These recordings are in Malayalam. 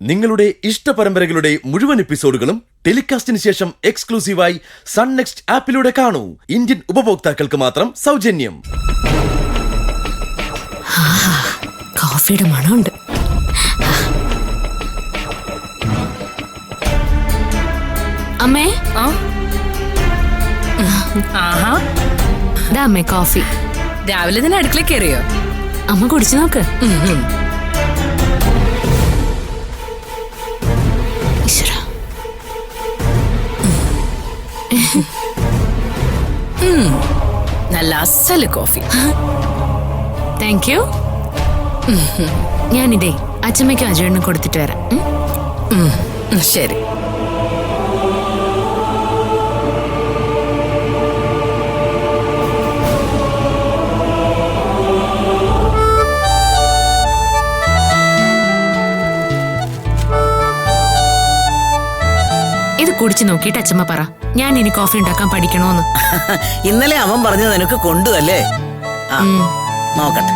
നിങ്ങളുടെ ഇഷ്ട പരമ്പരകളുടെ മുഴുവൻ എപ്പിസോഡുകളും ടെലികാസ്റ്റിന് ശേഷം എക്സ്ക്ലൂസീവായി സൺ നെക്സ്റ്റ് ആപ്പിലൂടെ കാണൂ. ഇന്ത്യൻ ഉപഭോക്താക്കൾക്ക് മാത്രം സൗജന്യം. കോഫിയുടെ മണമുണ്ട്. അമ്മേ, അമ്മേ കോഫി. രാവിലെ തന്നെ അടുക്കള കയറിയോ? അമ്മ കുടിച്ചു നോക്ക്. നല്ല അസല് കോഫി. Thank you. ഞാനിതേ അച്ഛമ്മയ്ക്കും അജയണ്ണും കൊടുത്തിട്ട് വരാം. ശരി. ഇത് കുടിച്ചു നോക്കിയിട്ട് അച്ഛമ്മ പറ, ഞാൻ ഇനി കോഫി ഉണ്ടാക്കാൻ പഠിക്കണോന്ന്. ഇന്നലെ അവൻ പറഞ്ഞത് നിനക്ക് കൊണ്ടുവല്ലേ? നോക്കട്ടെ.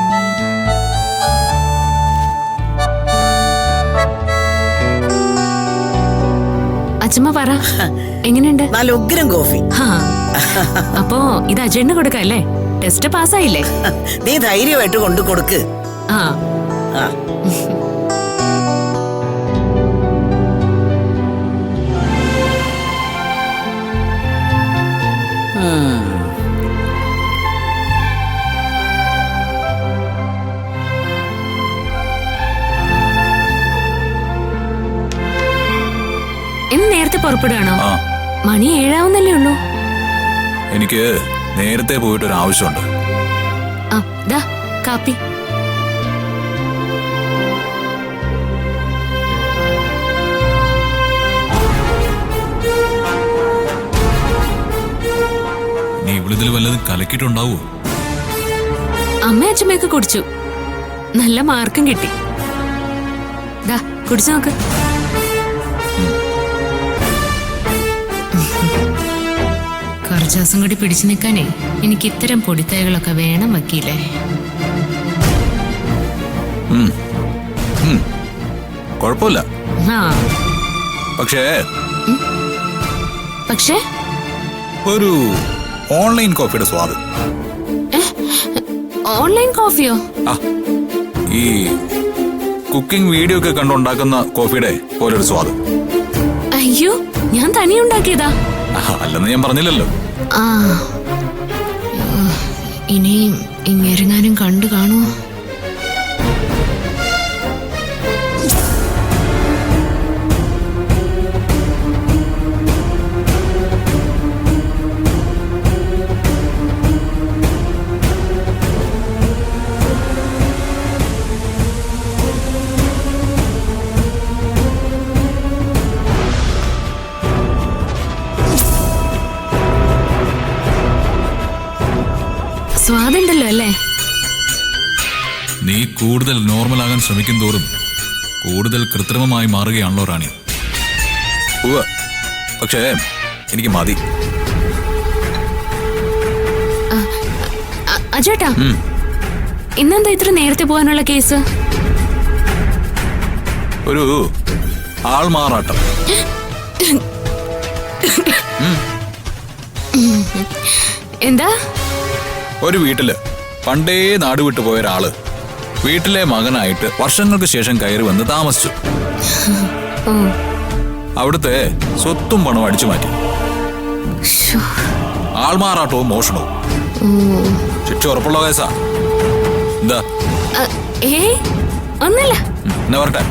അച്ഛമ്മ പറ, എങ്ങനെയുണ്ട്? നല്ല ഉഗ്രം കോഫി. അപ്പോ ഇത് അജയണ്ണ കൊടുക്കല്ലേ? ടെസ്റ്റ് പാസ്സായില്ലേ? നീ ധൈര്യമായിട്ട് കൊണ്ടു കൊടുക്ക്. ഇന്ന് നേരത്തെ പുറപ്പെടുകയാണോ? മണി 7 ഉള്ളൂ. എനിക്ക് നേരത്തെ പോയിട്ടൊരു ആവശ്യമുണ്ട്. കാപ്പി. നീ ഇവിടുത്തെ വല്ലതും കലക്കിട്ടുണ്ടാവോ? അമ്മ അച്ഛമ്മയൊക്കെ കുടിച്ചു, നല്ല മാർക്കും കിട്ടി. കുടിച്ചു നോക്ക്. കുറച്ചു ദിവസം കൂടി പിടിച്ചു നിൽക്കാനേ എനിക്ക് ഇത്തരം പൊടിത്തൈകളൊക്കെ വേണം വക്കീലേ. കുഴപ്പമില്ല. പക്ഷേ ഒരു ഓൺലൈൻ കോഫിയുടെ സ്വാദ്. ഓൺലൈൻ കോഫിയോ? ഈ കുക്കിംഗ് വീഡിയോ ഒക്കെ കണ്ടുണ്ടാക്കുന്ന കോഫിയുടെ പോലൊരു സ്വാദ്. അയ്യോ, ഞാൻ തനിയെ ഉണ്ടാക്കിയതാ. അല്ലെന്ന് ഞാൻ പറഞ്ഞില്ലല്ലോ. ഇനിയും ഇങ്ങെങ്ങാനും കണ്ടു കാണുമോ? സ്വാദുണ്ടല്ലോ അല്ലേ? നീ കൂടുതൽ നോർമൽ ആകാൻ ശ്രമിക്കും തോറും കൂടുതൽ കൃത്രിമമായി മാറുകയാണല്ലോ റാണി. പക്ഷേ എനിക്ക് മതി. അജേട്ടാ, ഇന്നെന്താ ഇത്ര നേരത്തെ പോകാനുള്ള കേസ്? ഒരു ആൾമാറാട്ടം. എന്താ? ഒരു വീട്ടില് പണ്ടേ നാട് വിട്ടു പോയ ഒരാള് വീട്ടിലെ മകനായിട്ട് വർഷങ്ങൾക്ക് ശേഷം കയറി വന്ന് താമസിച്ചു. അവിടുത്തെ സ്വത്തും പണവും അടിച്ചു മാറ്റി. ആൾമാറാട്ടവും മോഷണവും. ശിക്ഷ ഉറപ്പുള്ള കേസാ. എന്താ? ഒന്നല്ല. എന്നാ വരട്ടെ.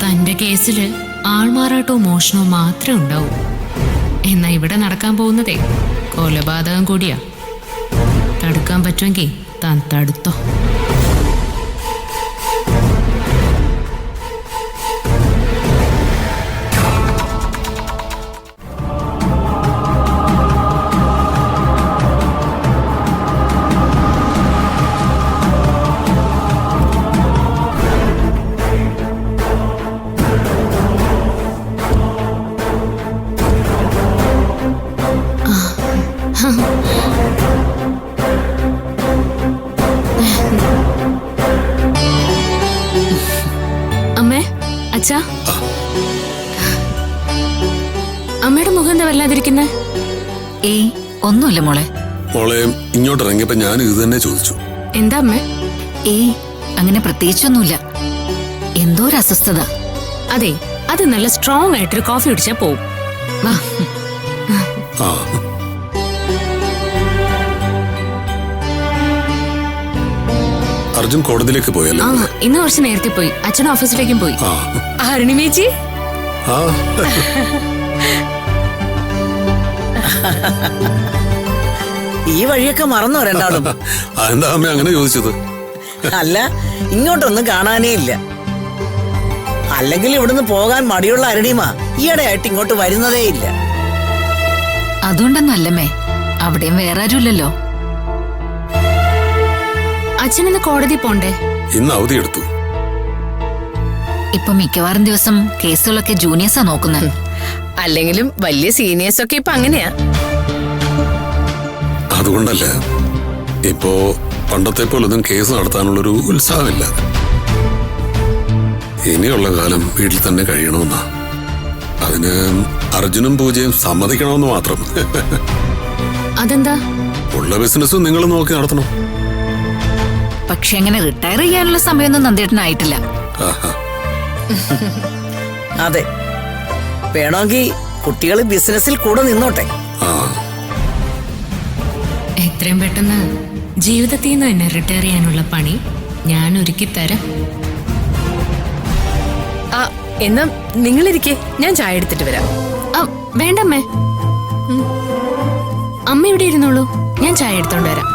തന്റെ കേസില് ആൾമാറാട്ടവും മോഷണവും മാത്രമേ ഉണ്ടാവൂ. എന്നാ ഇവിടെ നടക്കാൻ പോകുന്നതേ കൊലപാതകം കൂടിയാ. തടുക്കാൻ പറ്റുമെങ്കിൽ താൻ തടുത്തോ. അമ്മേ, അച്ഛാ, അമ്മയുടെ മുഖം എന്താ വല്ലാതിരിക്കുന്നേ? ഏയ് ഒന്നുമില്ല മോളെ. മോളെ ഇങ്ങോട്ട് ഇറങ്ങിയപ്പോ ഞാൻ ഇത് തന്നെ ചോദിച്ചു. എന്താ അമ്മേ? ഏയ് അങ്ങനെ പ്രത്യേകിച്ചൊന്നുമില്ല. എന്തോ ഒരു അസ്വസ്ഥത. അതെ, അത് നല്ല സ്ട്രോങ് ആയിട്ടൊരു കോഫി കുടിച്ചാ പോവും. വാ. ആ അർജുൻ കോടതിയിലേക്ക് പോയല്ലേ? ആ, ഇന്ന് കുറച്ച് നേരത്തെ പോയി. അച്ഛൻ ഓഫീസിലേക്കും പോയി. ആ അരുണിമേച്ചി, ആ ഈ വഴിയൊക്കെ മറന്നോ രണ്ടാളും? അതെന്താ അമ്മ അങ്ങനെ ചോദിച്ചത്? അല്ല, ഇങ്ങോട്ടൊന്നും കാണാനേ ഇല്ല. അല്ലെങ്കിൽ ഇവിടുന്ന് പോകാൻ മടിയുള്ള അരുണിമ ഈയിടെയായിട്ട് ഇങ്ങോട്ട് വരുന്നതേ ഇല്ല. അതുകൊണ്ടൊന്നും അല്ലമ്മേ, അവിടെയും വേറെ ആരുമില്ലല്ലോ. അച്ഛൻ ഇന്ന് കോടതി പോണ്ടേ? ഇന്ന് അവധി എടുത്തു. ഇപ്പൊ മിക്കവാറും ദിവസം കേസുകളൊക്കെ ജൂനിയേഴ്സാ നോക്കുന്നത്. അല്ലെങ്കിലും വലിയ സീനിയേഴ്സ് ഒക്കെ ഇപ്പൊ അങ്ങനെയാ. അതുകൊണ്ടല്ല, ഇപ്പോ പണ്ടത്തെ പോലൊന്നും കേസ് നടത്താനുള്ളൊരു ഉത്സാഹമില്ല. ഇനിയുള്ള കാലം വീട്ടിൽ തന്നെ കഴിയണമെന്നാ. അതിന് അർജുനും പൂജയും സമ്മതിക്കണമെന്ന് മാത്രം. അതെന്താ? ഉള്ള ബിസിനസ് നിങ്ങൾ നോക്കി നടത്തണം. പക്ഷെ അങ്ങനെ റിട്ടയർ ചെയ്യാനുള്ള സമയമൊന്നും നന്ദേട്ടനായിട്ടില്ല. ആഹാ. അതെ, വേണമെങ്കിൽ കുട്ടികൾ ബിസിനസ്സിൽ കൂടെ നിന്നോട്ടെ. ആ എത്രയും പെട്ടെന്ന് ജീവിതത്തിൽ നിന്ന് തന്നെ റിട്ടയർ ചെയ്യാനുള്ള പണി ഞാൻ ഒരുക്കി തരാം. ആ, എന്നാ നിങ്ങളിരിക്കെ, ഞാൻ ചായ എടുത്തിട്ട് വരാം. ആ, വേണ്ടമ്മേ. അമ്മ ഇവിടെ ഇരുന്നോളൂ, ഞാൻ ചായ എടുത്തോണ്ട് വരാം.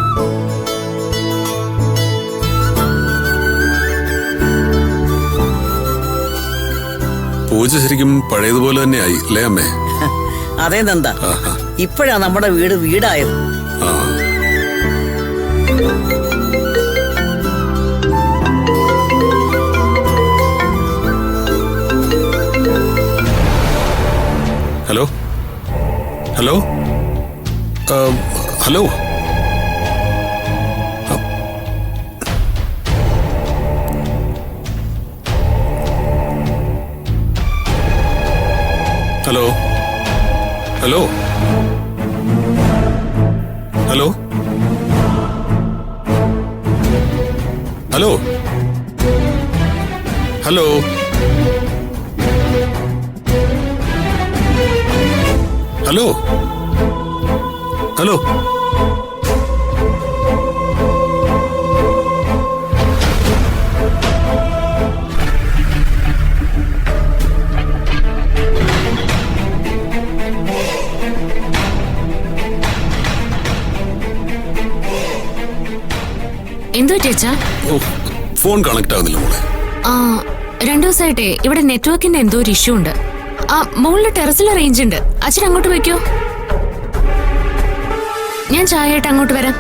പൂജ ശരിക്കും പഴയതുപോലെ തന്നെ ആയി അല്ലേ അമ്മേ? അതേന്നെന്താ, ആഹാ. ഇപ്പോഴാ നമ്മുടെ വീട് വീടായത്. ആ hello hello hello hello hello hello hello hello hello hello എന്തോ ചേച്ചാ? ഓ ഫോൺ കണക്ട് ആകുന്നില്ല മോളെ. ആ, 2 ദിവസമായിട്ടേ ഇവിടെ നെറ്റ്വർക്കിന്റെ എന്തോ ഒരു ഇഷ്യൂ ഉണ്ട്. ആ, മുകളിൽ ടെറസിൽ റേഞ്ച് ഉണ്ട്. അച്ഛൻ അങ്ങോട്ട് വയ്ക്കോ, ഞാൻ ചായ ആയിട്ട് അങ്ങോട്ട് വരാം.